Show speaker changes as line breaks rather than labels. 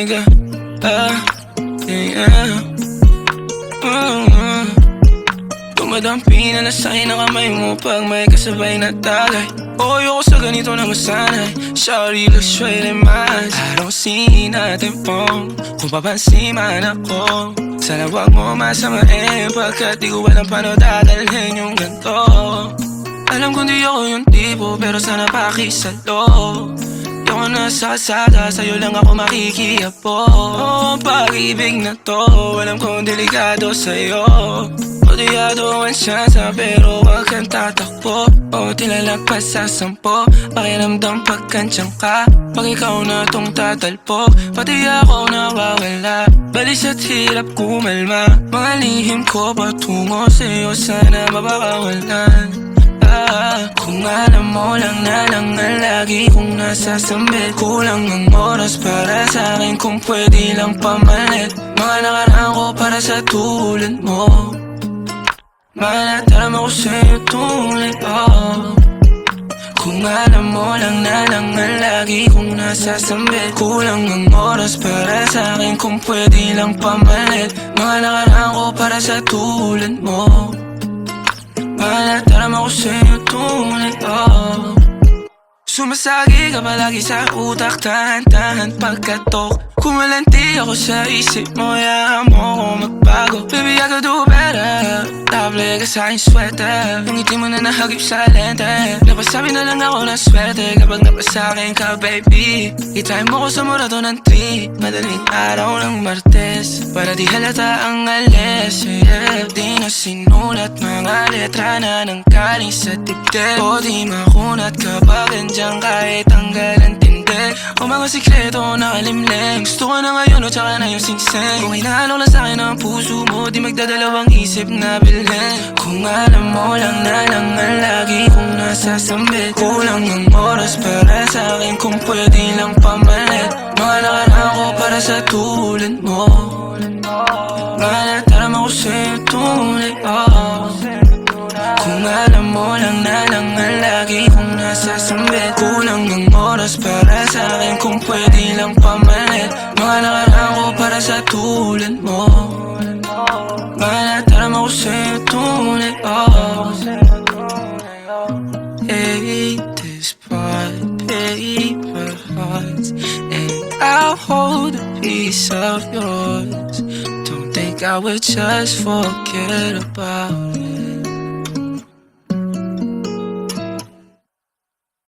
ka. Yeah. Dumadampi na nasa'kin ang kamay mo pag may kasabay na tagay. Ayoko sa ganito na masanay. Sorry, look straight in my eyes. I don't see nothing wrong kung papansin man ako. Sana wag mo masamain pagkat di ko alam paano dadalhin yung ganito. Alam kong di ako yung tipo pero sana pakisalo. Di ako nasa kalsada, sa'yo lang ako makikiapo. Ang pag-ibig na to, alam kong delikado sa'yo. Odiyado ang siyansa pero wag kang tatakbo. O tilalagpas sa 10, pakiramdam pagkansyang ka. Pag ikaw na tong tatalpo, pati ako nawawala. Balis at hirap kumalma, mga lihim ko patungo sa'yo sana mabakawalan. Kung alam mo lang na lang ang lagi kong nasasambit. Kulang ang oras para sa'kin kung pwede lang pamalit. Mga nakaraan ko para sa tulad mo. Manataram ako sa'yo tunay, oh. Kung alam mo lang na lang ang lagi kong nasasambit. Kulang ang oras para sa'kin kung pwede lang pamalit. Mga nakaraan ko para sa tulad mo. Manataram ako sa'yo tunay, oh. Sumasagi ka palagi sa utak, tahan-tahan pagkatok. Kumalanti ako sa isip mo, hayaan mo ako magbago. Baby, I could do better. Table ka sa aking sweater, yung ngiti mo na nahagip sa lente. Napasabi na lang ako na swerte kapag napasakin ka, baby. Itime mo ko sa murato ng 3, madaling araw ng Martes, para di halata ang alis. Yeah, di na sinulat mga letra na nanggaling sa dibdib. O di makunat kapag andyan kahit tanggal ang tindig. O mga sikreto nakalimlim, gusto ko na ngayon o tsaka na yung singsing. Kung inaalok lang sa'kin ang puso mo, di magdadalawang isip na bilhin. Kung alam mo lang na lang ang lagi kong nasasambit. Kulang ang oras para sa'kin kung pwede lang pamalit. Mga nakaraan ko para sa tulad mo. Manataram ako sa'yo tunay, oh. Kung alam mo lang na lang ang lagi kong nasasambit. Kulang ang oras para sa'kin kung pwede lang pamalit. Mga nakaraan ko para sa tulad mo. Manataram ako sa'yo tunay, oh. Hate this part, paper hearts, and I'll hold a piece of yours. Don't think I would just forget about it.